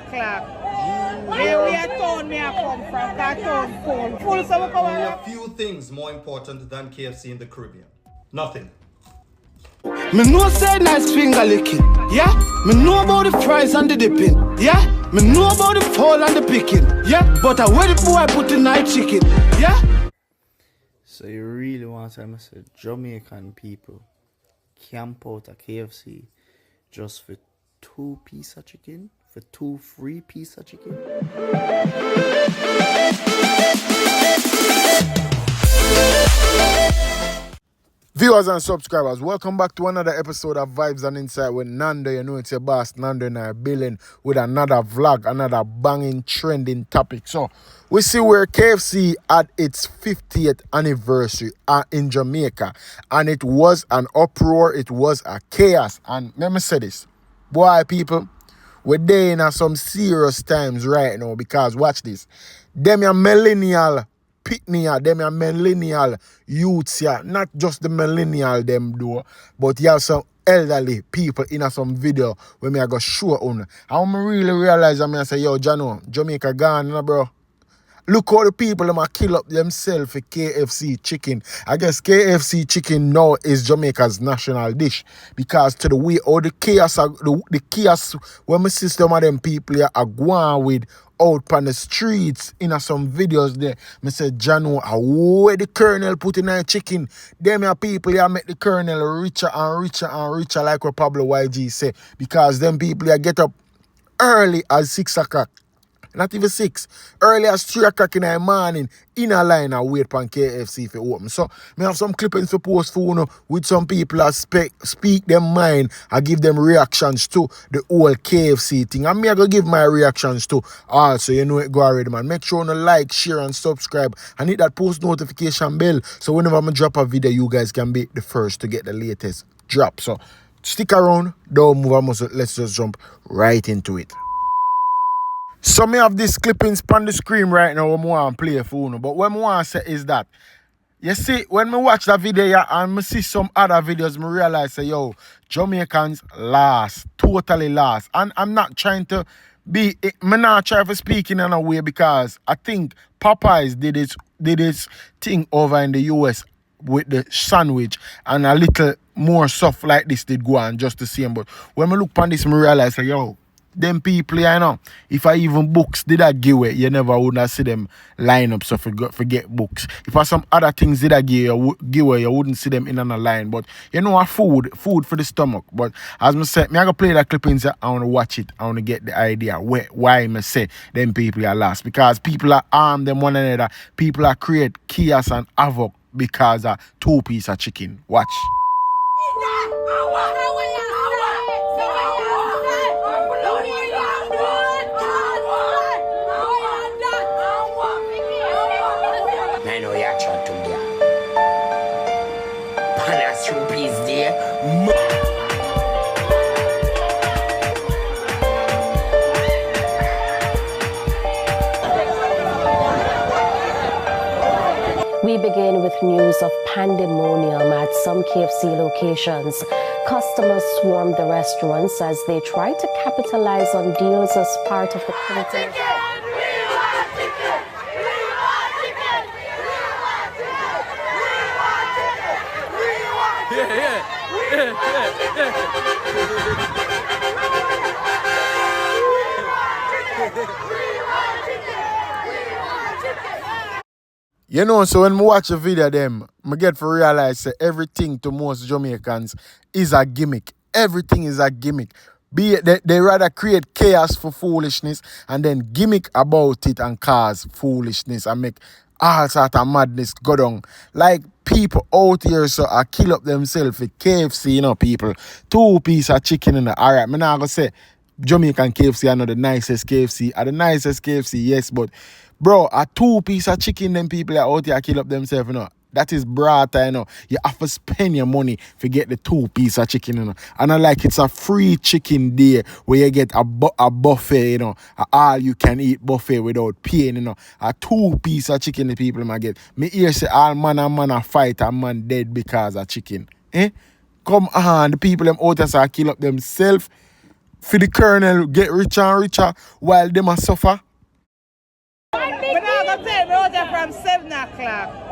o'clock. Where we are town me I come from, that town cold. Full so we come Only around. a few things more important than KFC in the Caribbean. Nothing. Me know say nice finger licking, yeah. Me know about the fries and the dipping, yeah. Me know about the fall and the picking, yeah. But I where the boy put the night chicken, yeah. So you really want to say Jamaican people camp out a KFC just for 2 pieces of chicken? For 2 free pieces of chicken? Viewers and subscribers, welcome back to another episode of Vibes and Insight with Nando. You know it's your boss, Nando, and I billing with another vlog, another banging, trending topic. So, we see where KFC had its 50th anniversary in Jamaica. And it was an uproar, it was a chaos. And let me say this, boy, people, we're there in some serious times right now because, watch this, them your millennial pitney, them a millennial youths here, not just the millennial them do, but you have some elderly people in some video where me I go show on. And when I really realize I say, yo, Jano, Jamaica gone, bro. Look how the people them kill up themselves for KFC chicken. I guess KFC chicken now is Jamaica's national dish because to the way all the chaos, the chaos when my system of them people here are going with out on the streets in some videos there. Me say, Jano, where the Colonel put in that chicken? Them here people here make the Colonel richer and richer and richer like what Pablo YG say because them people here get up early at 6 o'clock. Not even 6. Early as 3 o'clock in the morning, in a line and wait for KFC for open. So, me have some clippings to post for you with some people that speak them mind and give them reactions to the whole KFC thing. And me I go give my reactions to also, you know it go already, man. Make sure you like, share and subscribe and hit that post notification bell so whenever I drop a video, you guys can be the first to get the latest drop. So, stick around, don't move, let's just jump right into it. So me have this clippings on the screen right now when I want to play for you. But what I want to say is that, you see, when I watch that video and I see some other videos, I realize, say, yo, Jamaicans lost, totally lost. And I'm not trying to I'm not trying to speak in a way because I think Popeyes did this thing over in the US with the sandwich and a little more stuff like this did go on just the same. But when I look on this, I realize, say, yo, them people, you know, if I even books did I give away, you never would not see them line up, so forget books. If I some other things did I give away, you wouldn't see them in on a line. But you know, food for the stomach. But as I said, I gonna play that clippings, I wanna watch it, I wanna get the idea why I say them people are lost. Because people are armed them one another, people are create chaos and havoc because of 2 pieces of chicken. Watch. I know you're trying to get. Panas 2 pieces there. We begin with news of pandemonium at some KFC locations. Customers swarmed the restaurants as they try to capitalize on deals as part of the content. You know, so when I watch a video of them, I get to realize that everything to most Jamaicans is a gimmick. Everything is a gimmick. Be it they rather create chaos for foolishness and then gimmick about it and cause foolishness and make all sort of madness go down. Like people out here so I kill up themselves with KFC, you know, people. 2 pieces of chicken in the alright. I'm not gonna say Jamaican KFC are not the nicest KFC. Are the nicest KFC, yes, but bro, a 2 pieces of chicken, them people are out here kill up themselves, you know. That is brata, you know. You have to spend your money to get the 2 pieces of chicken, you know. And I like it's a free chicken day where you get a buffet, you know. A all you can eat buffet without paying, you know. A 2 pieces of chicken the people might get. Me hear say all man a fight and man dead because of chicken. Eh? Come on, the people them out here kill up themselves. for the colonel get richer and richer while them a suffer? But now I'm going to tell me out there from 7 o'clock.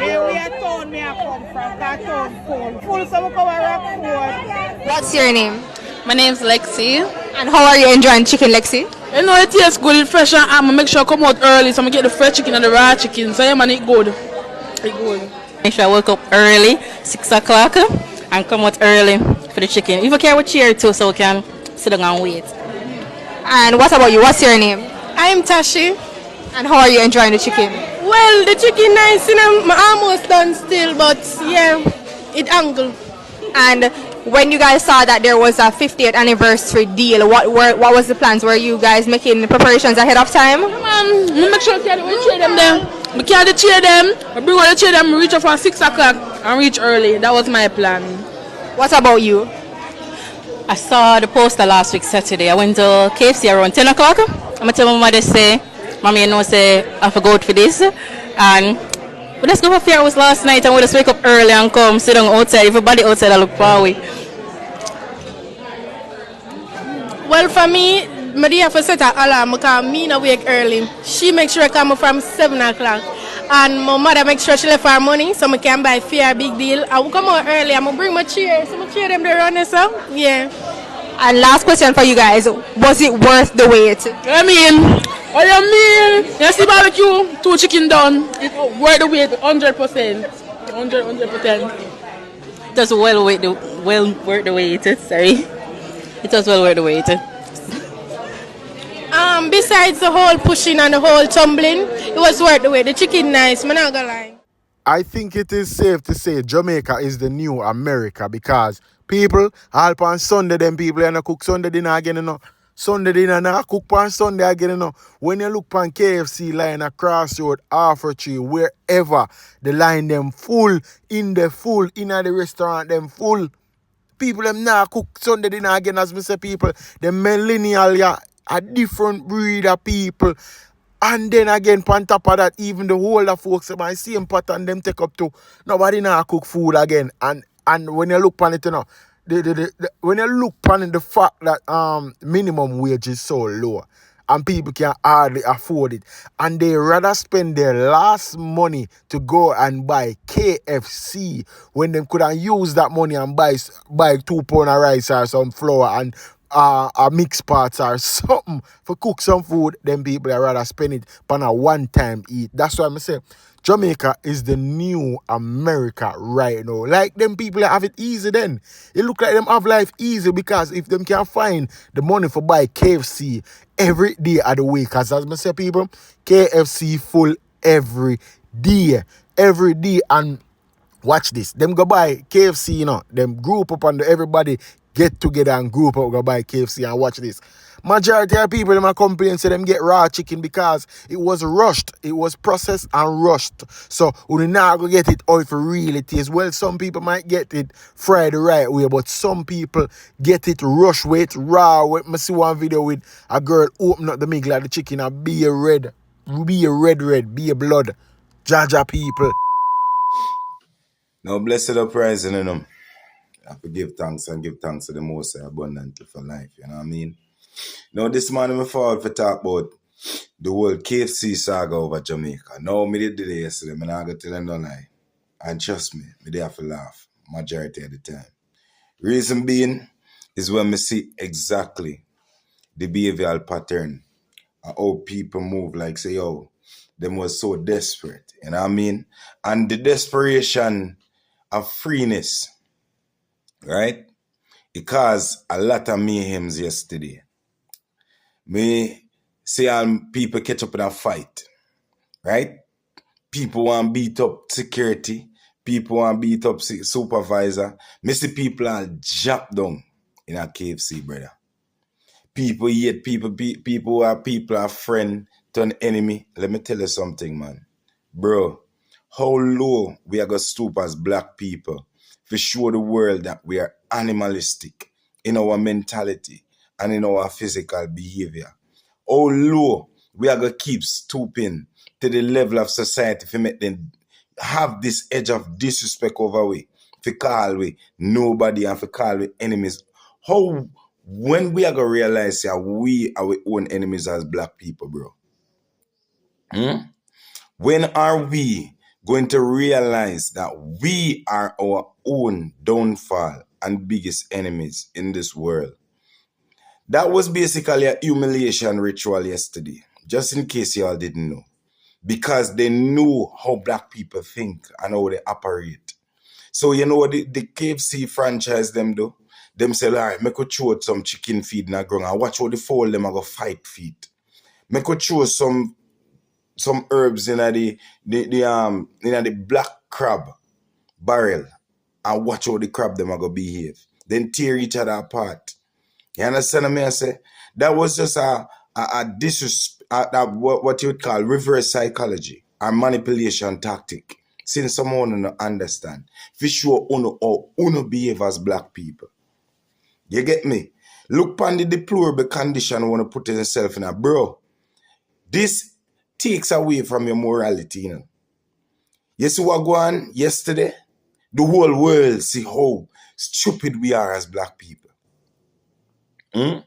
Here we are town me I come from, that town cold. Full so we come around cold. What's your name? My name's Lexi. And how are you enjoying chicken, Lexi? You know it tastes good, it's fresh, and I make sure I come out early so I get the fresh chicken and the raw chicken. So yeah man, it good. It good. Make sure I wake up early, 6 o'clock, and come out early for the chicken. If you care, we cheer too, so we can sit down and wait. And what about you? What's your name? I'm Tashi. And how are you enjoying the chicken? Well, the chicken nice, you know, I'm almost done still, but yeah, it angled. And when you guys saw that there was a 50th anniversary deal, what was the plans? Were you guys making preparations ahead of time? We make sure we cheer them there. We can't cheer them. We bring all the cheer them, reach up for 6 o'clock and reach early. That was my plan. What about you? I saw the poster last week Saturday. I went to KFC around 10 o'clock. I'm going to tell my mother, say, Mommy, you know, say, I have to go out for this. And we just go for fair house last night and we just wake up early and come sit down outside. Everybody outside I look far away. Well, for me, I have to set an alarm because me not wake early. She makes sure I come from 7 o'clock. And my mother makes sure she left her money so I can buy fair big deal. I will come out early. I'm going to bring my chair. So I cheer them there on so yeah. And last question for you guys. Was it worth the wait? I mean, what you mean? You see barbecue, 2 chicken done. It's worth the wait, 100%. 100%. It was well worth the wait. Sorry. It was well worth the wait. Besides the whole pushing and the whole tumbling, it was worth the wait. The chicken nice, I'm not gonna lie. I think it is safe to say Jamaica is the new America because people, all on Sunday, them people, and cook Sunday dinner again, you know. Sunday dinner, and cook on Sunday again, you know. When you look on KFC line across road, Half Tree, wherever, the line them full, in the restaurant, them full. People, them now cook Sunday dinner again, as me say people, the millennial, yeah, a different breed of people. And then again, on top of that, even the older folks, my same pattern them take up to. Nobody now cook food again. And when you look on it, you know, when you look on the fact that minimum wage is so low and people can hardly afford it, and they rather spend their last money to go and buy KFC when they could have used that money and buy 2 pounds of rice or some flour and a mixed parts or something for cook some food, then people are rather spend it on a one-time eat. That's why I'm saying Jamaica is the new America right now. Like them people that have it easy then. It look like them have life easy because if them can find the money for buy KFC every day of the week. Because as I say people, KFC full every day. Every day. And watch this. Them go buy KFC, you know. Them group up and everybody get together and group up, go buy KFC and watch this. Majority of people in my complain say them get raw chicken because it was rushed. It was processed and rushed. So we now go get it how it really tastes. Well, some people might get it fried the right way, but some people get it rushed with raw. I see one video with a girl open up the middle of the chicken and be a red, be a blood. Jaja people. Now blessed uprising in them. I have to give thanks to the Most High abundantly for life, you know what I mean? Now this morning I forward for talk about the whole KFC saga over Jamaica. Now me did it yesterday, I'm not going to tell them no lie. And trust me, me there for laugh majority of the time. Reason being is when me see exactly the behavioral pattern of how people move, like say, yo, them was so desperate, you know what I mean? And the desperation of freeness, right? It caused a lot of mayhems yesterday. Me see people catch up in a fight, right? People want to beat up security. People want to beat up supervisor. Me see people are japped down in a KFC, brother. People hate people are friend to an enemy. Let me tell you something, man. Bro, how low we are going to stoop as black people to show the world that we are animalistic in our mentality and in our physical behavior. How low we are going to keep stooping to the level of society to make them have this edge of disrespect over we, to call we nobody and to call we enemies. How When we are going to realize that we are our own enemies as black people, bro? When are we going to realize that we are our own downfall and biggest enemies in this world? That was basically a humiliation ritual yesterday, just in case y'all didn't know. Because they knew how black people think and how they operate. So you know what the KFC franchise them do? Them say, all right, make a throw some chicken feed in the ground and watch how the fowl them are go fight feet. Make a throw some herbs in the black crab barrel and watch how the crab them are go behave. Then tear each other apart. You understand what I say? That was just a what you would call reverse psychology or manipulation tactic. Since someone don't understand, for sure, uno behave as black people. You get me? Look upon the deplorable condition you want to put yourself in. Bro, this takes away from your morality, you know. You see what go on yesterday? The whole world see how stupid we are as black people. The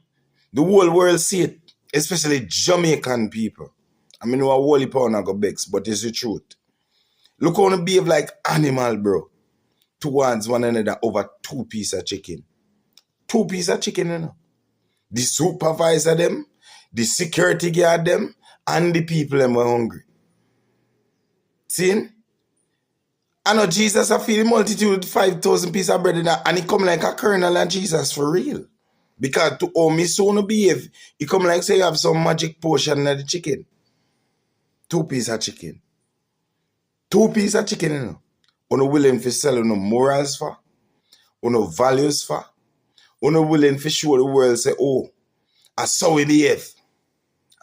whole world see it, especially Jamaican people. I mean, no a whole pound I go bex, but it's the truth. Look how they behave like animal, bro, towards one another over 2 pieces of chicken. 2 pieces of chicken, you know. The supervisor them, the security guard them, and the people them were hungry. See? I know Jesus I feed the multitude with 5,000 pieces of bread in that, and he come like a colonel and Jesus for real. Because to how me soon behave, he come like say you have some magic potion of the chicken. 2 pieces of chicken. 2 pieces of chicken, you know. You're not willing to sell no morals for, you're no values for, you're not willing to show the world say, oh, I saw we behave.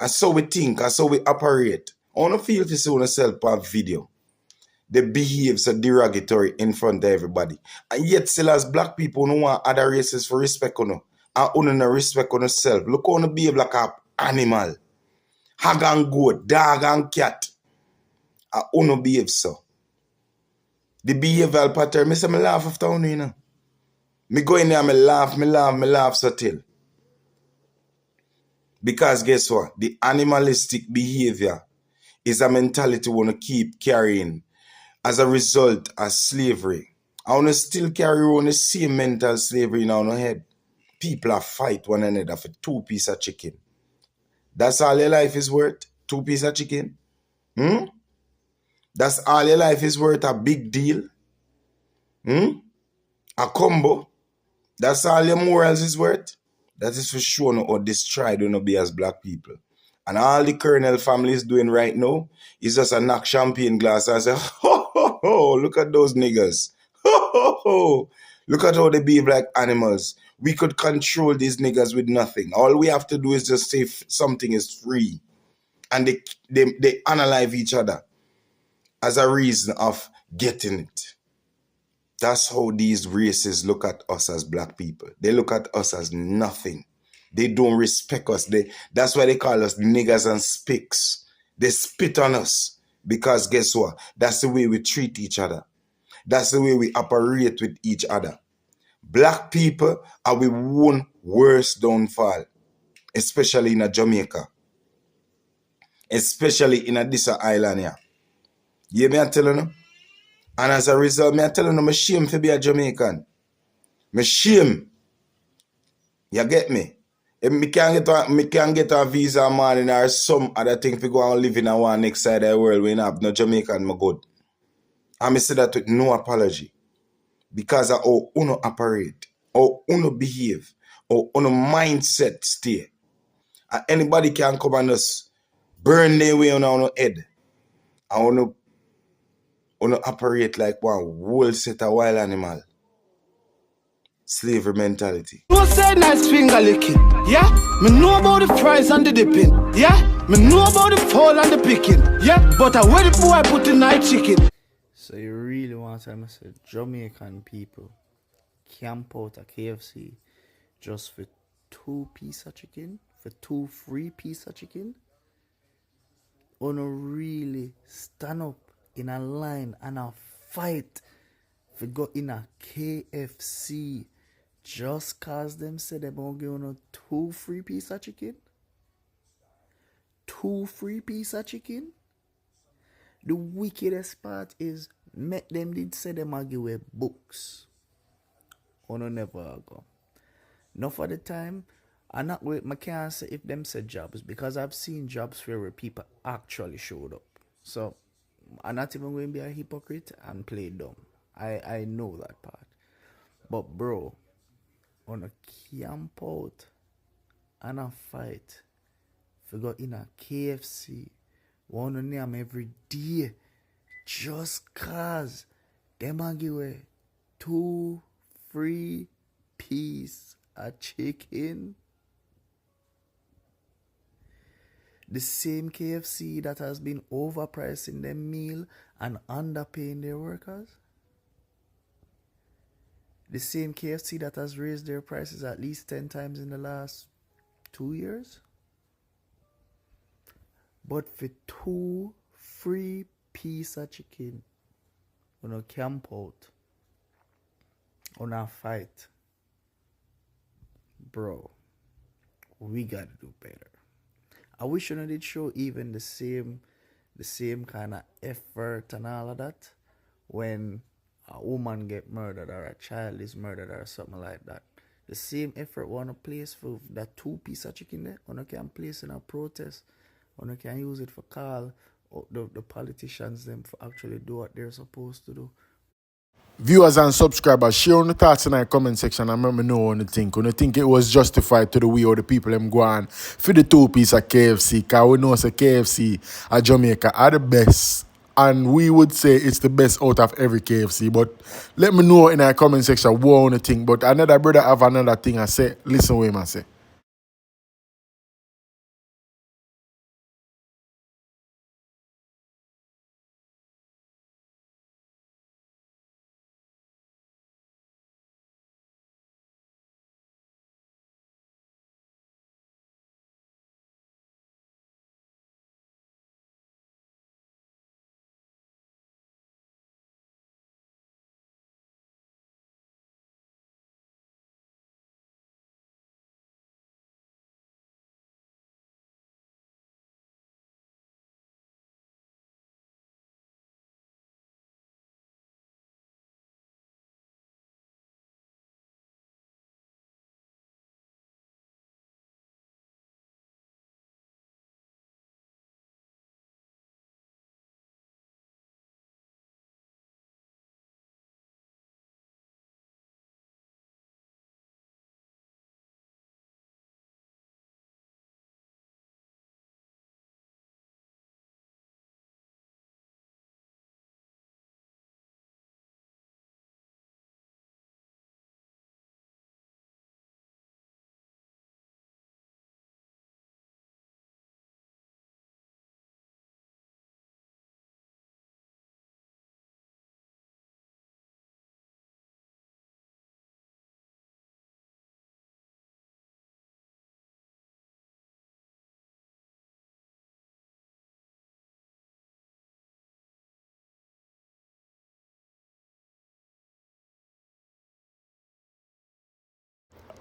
I saw we think, I saw we operate. I want to feel to see yourself on video. They behave so derogatory in front of everybody. And yet still as black people who want other races for respect on you. And you no respect on yourself. Look how you behave like an animal. Hog and goat, dog and cat. And you no behave so. The behavioral pattern, I say I laugh after you know. Me go in there, me laugh so till. Because guess what? The animalistic behavior is a mentality we want to keep carrying as a result of slavery. I want to still carry on the same mental slavery in our head. People are fight one another for 2 pieces of chicken. That's all your life is worth? 2 pieces of chicken? That's all your life is worth? A big deal? A combo? That's all your morals is worth? That is for sure no or destroyed will not be as black people. And all the Colonel family is doing right now is just a knock champagne glass and say, ho, ho, ho, look at those niggas. Ho, ho, ho. Look at how they behave like animals. We could control these niggas with nothing. All we have to do is just say something is free. And they analyze each other as a reason of getting it. That's how these races look at us as black people. They look at us as nothing. They don't respect us. That's why they call us niggas and spicks. They spit on us. Because guess what? That's the way we treat each other. That's the way we operate with each other. Black people are we one worst downfall. Especially in Jamaica. Especially in this island here. You hear me telling you? And as a result, I'm telling you, I'm ashamed to be a Jamaican. I'm ashamed. You get me? If me can't get a visa, man, or some other thing to go and live in one next side of the world, we have no Jamaican, I'm good. And I say that with no apology. Because of how uno operate, how uno behave, how uno mindset stay. And anybody can come and just burn their way on our head. And uno operate like one whole set of wild animal. Slavery mentality. No say nice finger licking, yeah? Me know about the fries and the dipping, yeah? Me know about the fall and the picking, yeah? But I where the boy put the night chicken. So you really want to say Jamaican people camp out a KFC just for 2 pieces of chicken? For 2 free pieces of chicken? Or no really stand up in a line and a fight for go in a KFC just cause them say they won't give you 2 free piece of chicken? 2 free piece of chicken? The wickedest part is make them did say them a give away books. Or no never go. Enough of the time, I can't say if them say jobs because I've seen jobs where people actually showed up. So I'm not even going to be a hypocrite and play dumb. I know that part. But bro, on a camp out and a fight, if you go in a KFC, one on them every day, just cause them a give away 2 free piece of chicken. The same KFC that has been overpricing their meal and underpaying their workers. The same KFC that has raised their prices at least 10 times in the last 2 years. But for 2 free piece of chicken, on a camp out, on a fight, bro, we gotta do better. I wish you did show even the same kind of effort and all of that when a woman get murdered or a child is murdered or something like that. The same effort wanna place for that 2 piece of chicken there, on can place in a protest, on can use it for call the politicians them for actually do what they're supposed to do. Viewers and subscribers, share on the thoughts in the comment section and let me know what you think. When you think it was justified to the way how the people them go on for the 2 piece of KFC, because we know KFC at Jamaica are the best. And we would say it's the best out of every KFC. But let me know in the comment section what you think. But another brother have another thing I say. Listen what him say.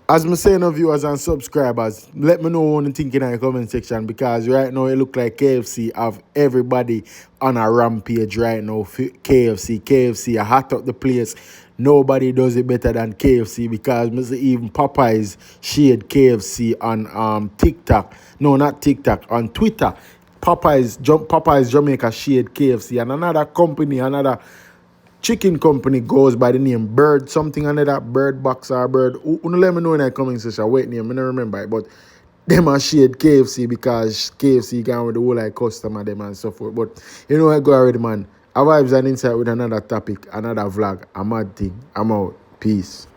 As me saying, viewers and subscribers, let me know what you think in the comment section, because right now it look like KFC have everybody on a rampage right now. KFC, I hot up the place. Nobody does it better than KFC, because me see even Popeyes shared KFC on TikTok. No, not TikTok, on Twitter. Popeyes Jamaica shared KFC, and another company, another chicken company goes by the name Bird something another, Bird Box or Bird. Let me know in the comment section what name, I don't remember it, but them are shared KFC because KFC gone with the whole like customer them and so forth. But you know I go already, man. I vibes and insight with another topic, another vlog, a mad thing. I'm out. Peace.